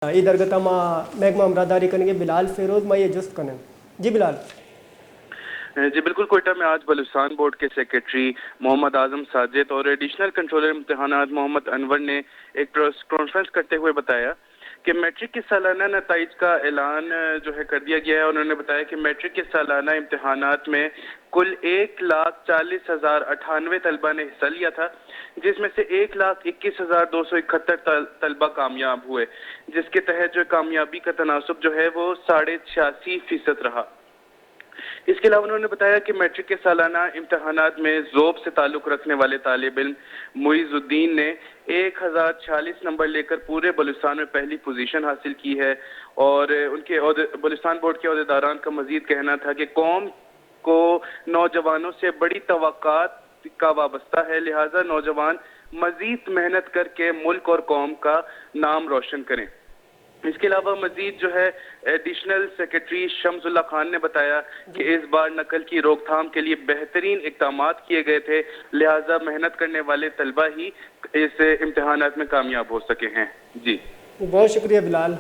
درگتا محکمہ امراداری کریں بلال فیروز میں یہ جست کریں جی بلال جی بالکل کوئٹہ میں آج بلوچستان بورڈ کے سیکریٹری محمد اعظم ساجد اور ایڈیشنل کنٹرولر امتحانات محمد انور نے ایک پریس کانفرنس کرتے ہوئے بتایا کہ میٹرک کے سالانہ نتائج کا اعلان جو ہے کر دیا گیا ہے. انہوں نے بتایا کہ میٹرک کے سالانہ امتحانات میں کل 1,40,098 طلبہ نے حصہ لیا تھا، جس میں سے 1,21,271 طلبہ کامیاب ہوئے، جس کے تحت جو کامیابی کا تناسب جو ہے وہ 86.5% رہا. اس کے علاوہ انہوں نے بتایا کہ میٹرک کے سالانہ امتحانات میں ذوب سے تعلق رکھنے والے طالب علم معیز الدین نے 1,046 نمبر لے کر پورے بلوچستان میں پہلی پوزیشن حاصل کی ہے. اور ان کے بلوچستان بورڈ کے عہدیداران کا مزید کہنا تھا کہ قوم کو نوجوانوں سے بڑی توقعات کا وابستہ ہے، لہٰذا نوجوان مزید محنت کر کے ملک اور قوم کا نام روشن کریں. اس کے علاوہ مزید جو ہے ایڈیشنل سیکریٹری شمس اللہ خان نے بتایا کہ اس بار نقل کی روک تھام کے لیے بہترین اقدامات کیے گئے تھے، لہٰذا محنت کرنے والے طلبہ ہی اس امتحانات میں کامیاب ہو سکے ہیں. جی بہت شکریہ بلال.